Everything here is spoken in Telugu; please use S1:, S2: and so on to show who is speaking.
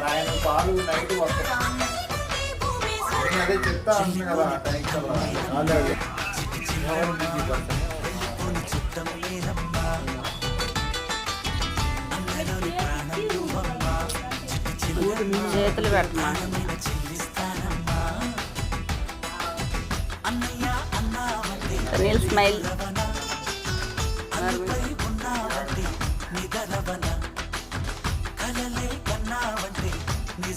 S1: ఆయన పాలు నైట్ వస్తాను అదే చెప్తా అంటున్నా కదా టైం కదా
S2: చేతులు పెట్టమా స్మైల్
S3: కలలే కన్నా వంటి